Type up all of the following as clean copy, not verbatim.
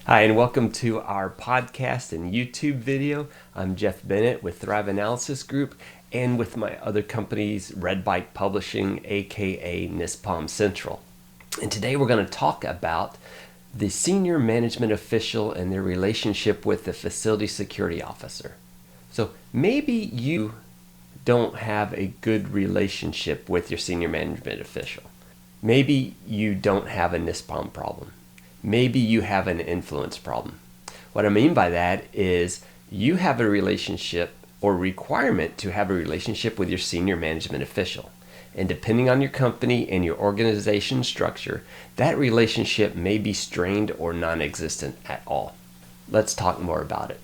Hi, and welcome to our podcast and YouTube video. I'm Jeff Bennett with Thrive Analysis Group and with my other companies, Red Bike Publishing, aka NISPOM Central. And today we're going to talk about the senior management official and their relationship with the facility security officer. So maybe you don't have a good relationship with your senior management official. Maybe you don't have a NISPOM problem. Maybe you have an influence problem. What I mean by that is you have a relationship or requirement to have a relationship with your senior management official. And depending on your company and your organization structure, that relationship may be strained or non-existent at all. Let's talk more about it.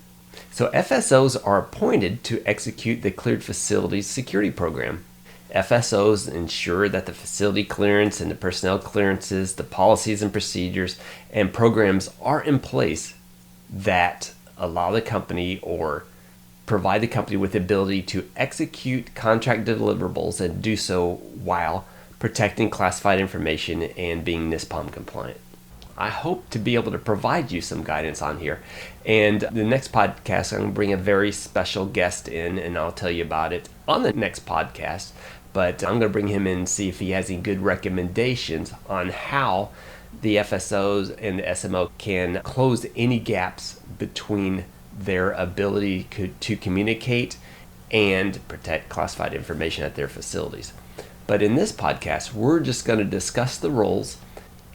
So FSOs are appointed to execute the Cleared Facilities Security Program. FSOs ensure that the facility clearance and the personnel clearances, the policies and procedures and programs are in place that allow the company or provide the company with the ability to execute contract deliverables and do so while protecting classified information and being NISPOM compliant. I hope to be able to provide you some guidance on here. And the next podcast, I'm going to bring a very special guest in and I'll tell you about it on the next podcast. But I'm going to bring him in and see if he has any good recommendations on how the FSOs and the SMO can close any gaps between their ability to communicate and protect classified information at their facilities. But in this podcast, we're just going to discuss the roles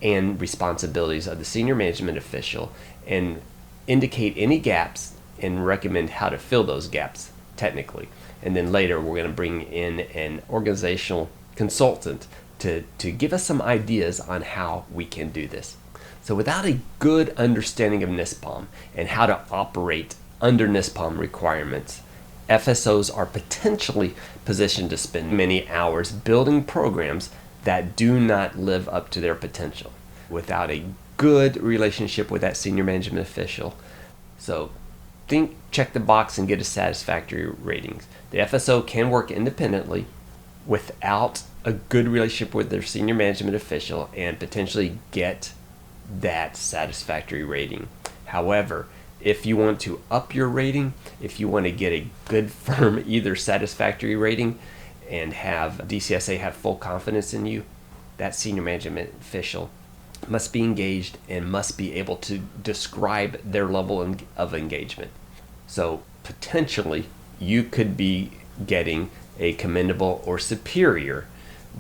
and responsibilities of the senior management official and indicate any gaps and recommend how to fill those gaps technically. And then later we're going to bring in an organizational consultant to give us some ideas on how we can do this. So without a good understanding of NISPOM and how to operate under NISPOM requirements, FSOs are potentially positioned to spend many hours building programs that do not live up to their potential without a good relationship with that senior management official. So check the box and get a satisfactory rating. The FSO can work independently without a good relationship with their senior management official and potentially get that satisfactory rating. However, if you want to up your rating, if you want to get a good, firm, either satisfactory rating and have DCSA have full confidence in you, that senior management official must be engaged and must be able to describe their level of engagement. So potentially you could be getting a commendable or superior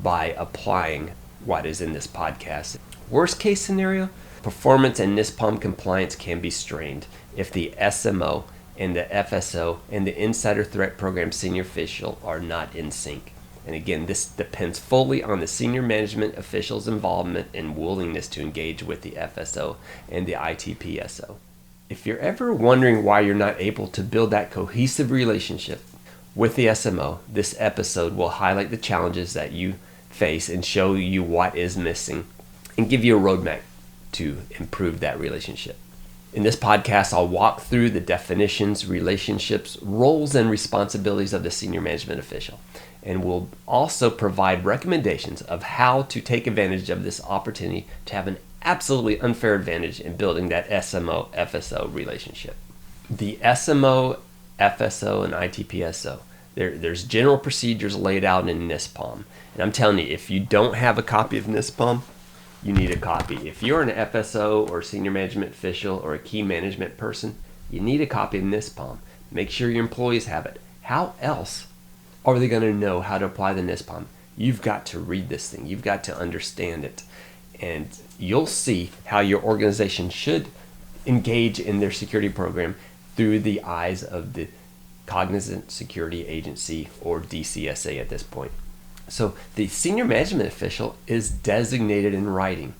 by applying what is in this podcast. Worst case scenario, performance and NISPOM compliance can be strained if the SMO and the FSO and the Insider Threat Program senior official are not in sync. And again, this depends fully on the senior management official's involvement and willingness to engage with the FSO and the ITPSO. If you're ever wondering why you're not able to build that cohesive relationship with the SMO, this episode will highlight the challenges that you face and show you what is missing and give you a roadmap to improve that relationship. In this podcast, I'll walk through the definitions, relationships, roles, and responsibilities of the senior management official. And we'll also provide recommendations of how to take advantage of this opportunity to have an absolutely unfair advantage in building that SMO FSO relationship. The SMO, FSO, and ITPSO, there's general procedures laid out in NISPOM. And I'm telling you, if you don't have a copy of NISPOM, you need a copy. If you're an FSO or senior management official or a key management person, you need a copy of NISPOM. Make sure your employees have it. How else are they going to know how to apply the NISPOM? You've got to read this thing. You've got to understand it. And you'll see how your organization should engage in their security program through the eyes of the Cognizant Security Agency or DCSA at this point. So the senior management official is designated in writing.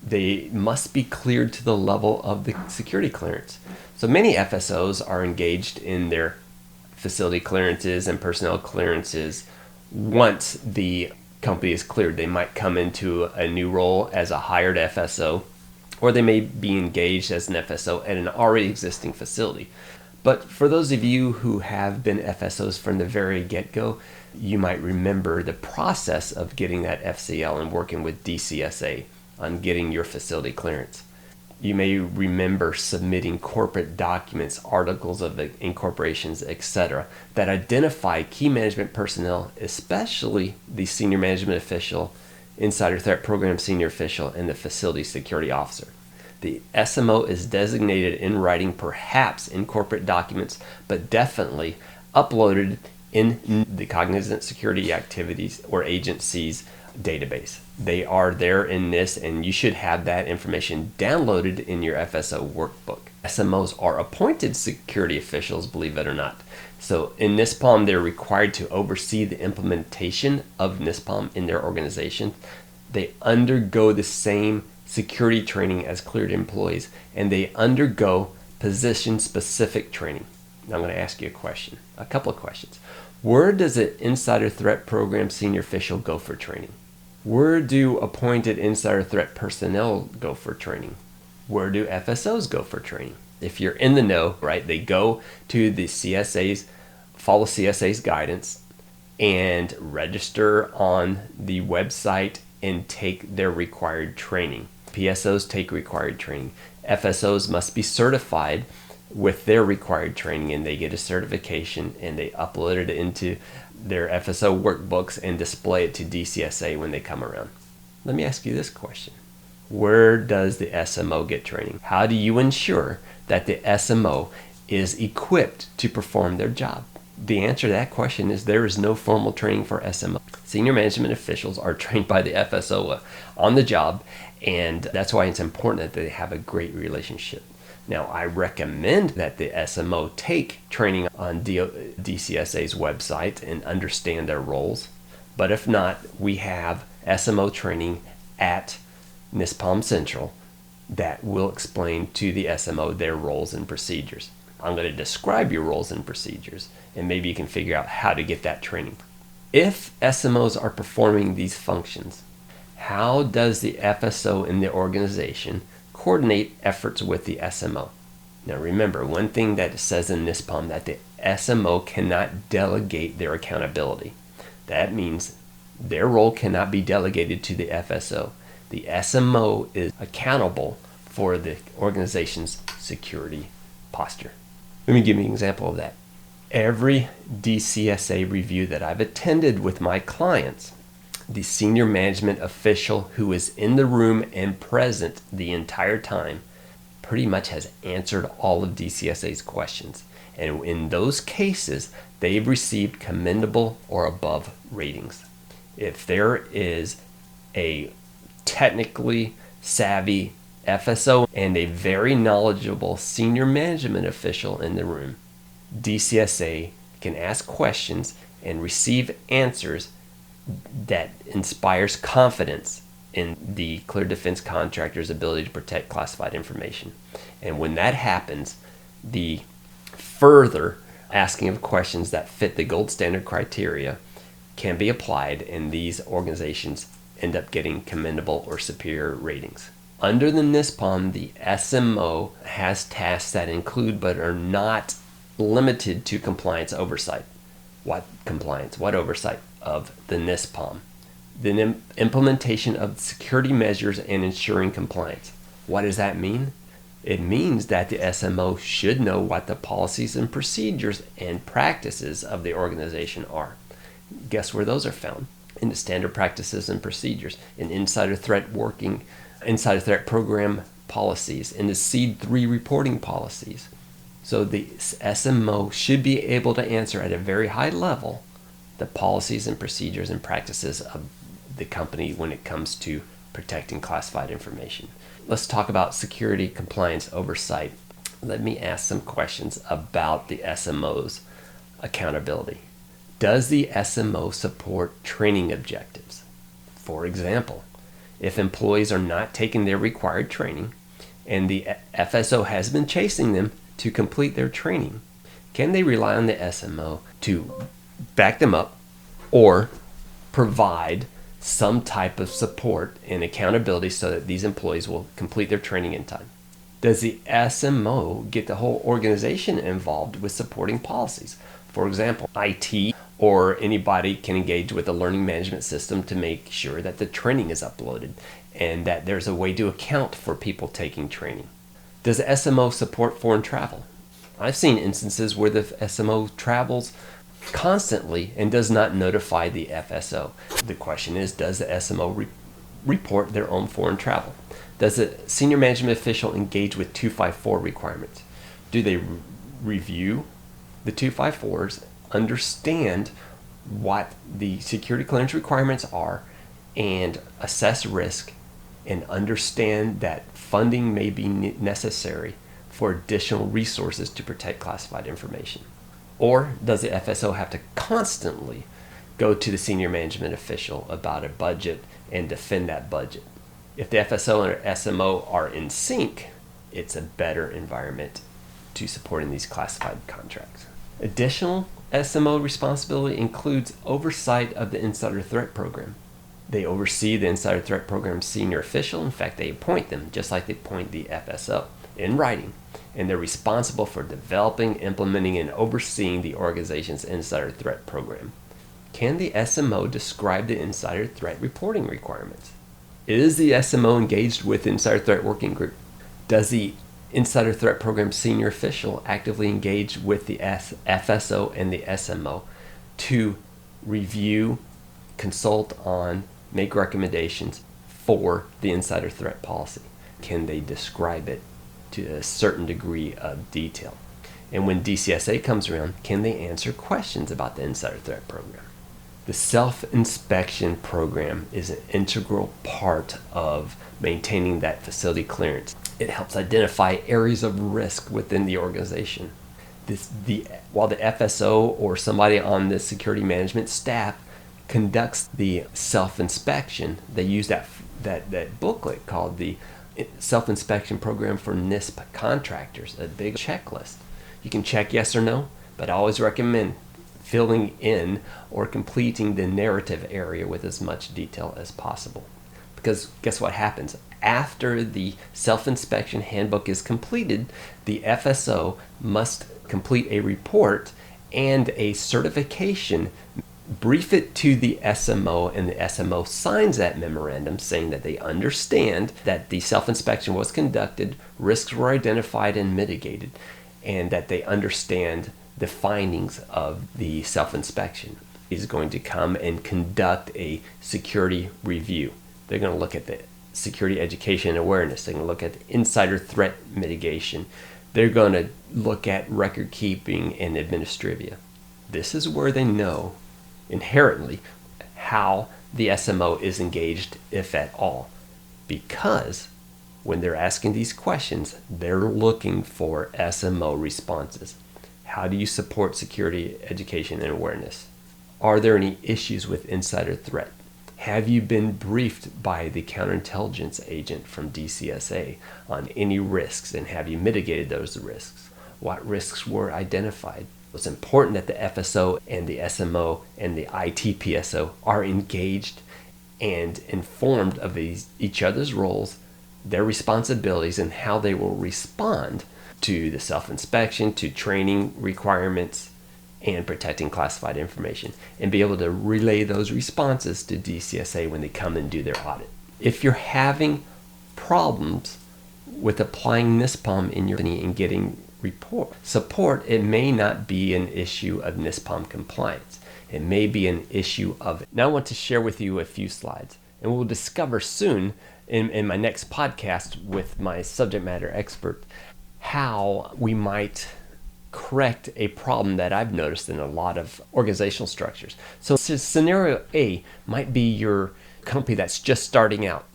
They must be cleared to the level of the security clearance. So many FSOs are engaged in their facility clearances and personnel clearances once the company is cleared. They might come into a new role as a hired FSO, or they may be engaged as an FSO at an already existing facility. But for those of you who have been FSOs from the very get-go, you might remember the process of getting that FCL and working with DCSA on getting your facility clearance. You may remember submitting corporate documents, articles of incorporations, etc., that identify key management personnel, especially the senior management official, insider threat program senior official, and the facility security officer. The SMO is designated in writing, perhaps in corporate documents, but definitely uploaded in the Cognizant Security Activities or Agencies database. They are there in this, and you should have that information downloaded in your FSO workbook. SMOs are appointed security officials, believe it or not. So in NISPOM, they're required to oversee the implementation of NISPOM in their organization. They undergo the same security training as cleared employees, and they undergo position-specific training. Now I'm going to ask you a couple of questions. Where does an insider threat program senior official go for training? Where do appointed insider threat personnel go for training? Where do FSOs go for training? If you're in the know, right, they go to the CSA's, follow CSA's guidance and register on the website and take their required training. PSOs take required training. FSOs must be certified with their required training, and they get a certification and they upload it into their FSO workbooks and display it to DCSA when they come around. Let me ask you this question. Where does the SMO get training? How do you ensure that the SMO is equipped to perform their job? The answer to that question is there is no formal training for SMO. Senior management officials are trained by the FSO on the job, and that's why it's important that they have a great relationship. Now, I recommend that the SMO take training on DCSA's website and understand their roles. But if not, we have SMO training at NISPOM Central that will explain to the SMO their roles and procedures. I'm going to describe your roles and procedures, and maybe you can figure out how to get that training. If SMOs are performing these functions, how does the FSO in the organization coordinate efforts with the SMO? Now remember, one thing that it says in NISPOM that the SMO cannot delegate their accountability. That means their role cannot be delegated to the FSO. The SMO is accountable for the organization's security posture. Let me give you an example of that. Every DCSA review that I've attended with my clients, the senior management official who is in the room and present the entire time pretty much has answered all of DCSA's questions. And in those cases, they've received commendable or above ratings. If there is a technically savvy FSO and a very knowledgeable senior management official in the room, DCSA can ask questions and receive answers that inspires confidence in the clear defense contractor's ability to protect classified information. And when that happens, the further asking of questions that fit the gold standard criteria can be applied, and these organizations end up getting commendable or superior ratings. Under the NISPOM, the SMO has tasks that include but are not limited to compliance oversight. What compliance? What oversight? Of the NISPOM. The implementation of security measures and ensuring compliance. What does that mean? It means that the SMO should know what the policies and procedures and practices of the organization are. Guess where those are found? In the standard practices and procedures, in insider threat program policies, in the SEAD 3 reporting policies. So the SMO should be able to answer at a very high level the policies and procedures and practices of the company when it comes to protecting classified information. Let's talk about security compliance oversight. Let me ask some questions about the SMO's accountability. Does the SMO support training objectives? For example, if employees are not taking their required training and the FSO has been chasing them to complete their training, can they rely on the SMO to back them up or provide some type of support and accountability so that these employees will complete their training in time? Does the SMO get the whole organization involved with supporting policies? For example, IT or anybody can engage with the learning management system to make sure that the training is uploaded and that there's a way to account for people taking training. Does the SMO support foreign travel? I've seen instances where the SMO travels constantly and does not notify the FSO. The question is, does the SMO report their own foreign travel? Does the senior management official engage with 254 requirements? Do they review the 254s, understand what the security clearance requirements are, and assess risk, and understand that funding may be necessary for additional resources to protect classified information? Or does the FSO have to constantly go to the senior management official about a budget and defend that budget? If the FSO and SMO are in sync, it's a better environment to supporting these classified contracts. Additional SMO responsibility includes oversight of the Insider Threat Program. They oversee the Insider Threat Program's senior official. In fact, they appoint them just like they appoint the FSO in writing. And they're responsible for developing, implementing, and overseeing the organization's Insider Threat Program. Can the SMO describe the Insider Threat reporting requirements? Is the SMO engaged with the Insider Threat Working Group? Does the Insider Threat Program senior official actively engage with the FSO and the SMO to review, consult on, make recommendations for the Insider Threat Policy? Can they describe it to a certain degree of detail? And when DCSA comes around, can they answer questions about the Insider Threat Program? The self-inspection program is an integral part of maintaining that facility clearance. It helps identify areas of risk within the organization. While the FSO or somebody on the security management staff conducts the self-inspection, they use that booklet called the Self-Inspection Program for NISP Contractors, a big checklist. You can check yes or no, but I always recommend filling in or completing the narrative area with as much detail as possible. Because guess what happens? After the self-inspection handbook is completed, the FSO must complete a report and a certification, brief it to the SMO, and the SMO signs that memorandum saying that they understand that the self-inspection was conducted, risks were identified and mitigated, and that they understand the findings of the self-inspection. Is going to come and conduct a security review. They're going to look at the security education and awareness. They're going to look at the insider threat mitigation. They're going to look at record keeping and administrivia. This is where they know inherently how the SMO is engaged, if at all, because when they're asking these questions, they're looking for SMO responses. How do you support security education and awareness? Are there any issues with insider threat? Have you been briefed by the counterintelligence agent from DCSA on any risks, and have you mitigated those risks? What risks were identified? It's important that the FSO and the SMO and the ITPSO are engaged and informed of each other's roles, their responsibilities, and how they will respond to the self-inspection, to training requirements, and protecting classified information, and be able to relay those responses to DCSA when they come and do their audit. If you're having problems with applying NISPOM in your company and getting support, it may not be an issue of NISPOM compliance. It may be an issue of it. Now I want to share with you a few slides, and we'll discover soon in my next podcast with my subject matter expert how we might correct a problem that I've noticed in a lot of organizational structures. So scenario A might be your company that's just starting out,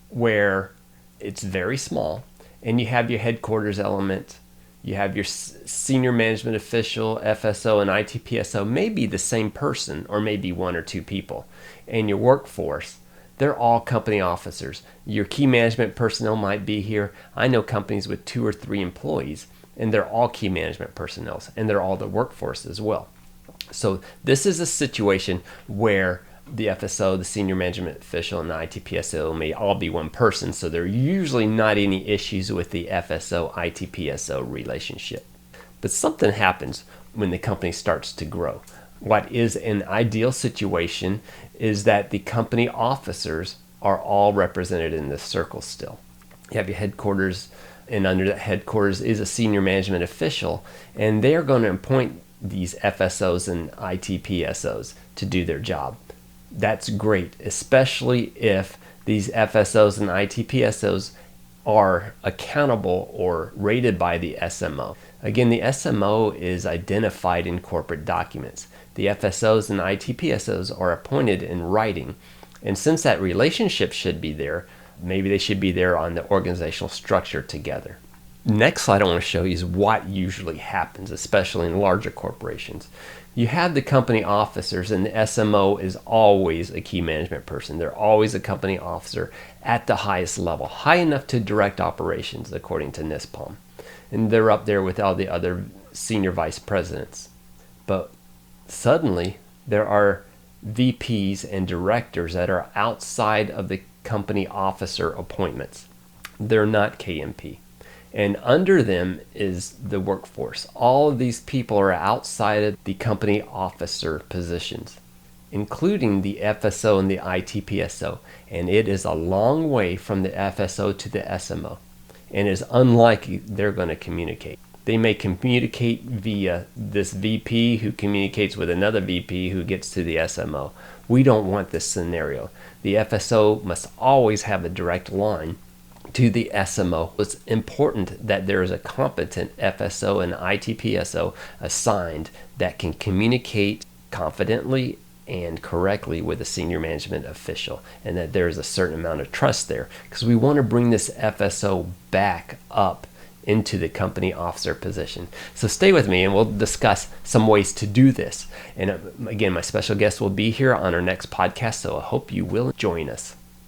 where it's very small, and you have your headquarters element, you have your senior management official, FSO, and ITPSO, maybe the same person, or maybe one or two people, and your workforce. They're all company officers. Your key management personnel might be here. I know companies with 2 or 3 employees, and they're all key management personnel, and they're all the workforce as well. So this is a situation where the FSO, the senior management official, and the ITPSO may all be one person, so there are usually not any issues with the FSO-ITPSO relationship. But something happens when the company starts to grow. What is an ideal situation is that the company officers are all represented in this circle still. You have your headquarters, and under that headquarters is a senior management official, and they're going to appoint these FSOs and ITPSOs to do their job. That's great, especially if these FSOs and ITPSOs are accountable or rated by the SMO. Again, the SMO is identified in corporate documents. The FSOs and ITPSOs are appointed in writing. And since that relationship should be there, maybe they should be there on the organizational structure together. Next slide I want to show you is what usually happens, especially in larger corporations. You have the company officers, and the SMO is always a key management person. They're always a company officer at the highest level, high enough to direct operations according to NISPOM. And they're up there with all the other senior vice presidents. But suddenly there are VPs and directors that are outside of the company officer appointments. They're not KMP. And under them is the workforce. All of these people are outside of the company officer positions, including the FSO and the ITPSO. And it is a long way from the FSO to the SMO. And it's unlikely they're going to communicate. They may communicate via this VP who communicates with another VP who gets to the SMO. We don't want this scenario. The FSO must always have a direct line to the SMO. It's important that there is a competent FSO and ITPSO assigned that can communicate confidently and correctly with a senior management official, and that there is a certain amount of trust there, because we want to bring this FSO back up into the company officer position. So stay with me and we'll discuss some ways to do this. And again, my special guest will be here on our next podcast, so I hope you will join us.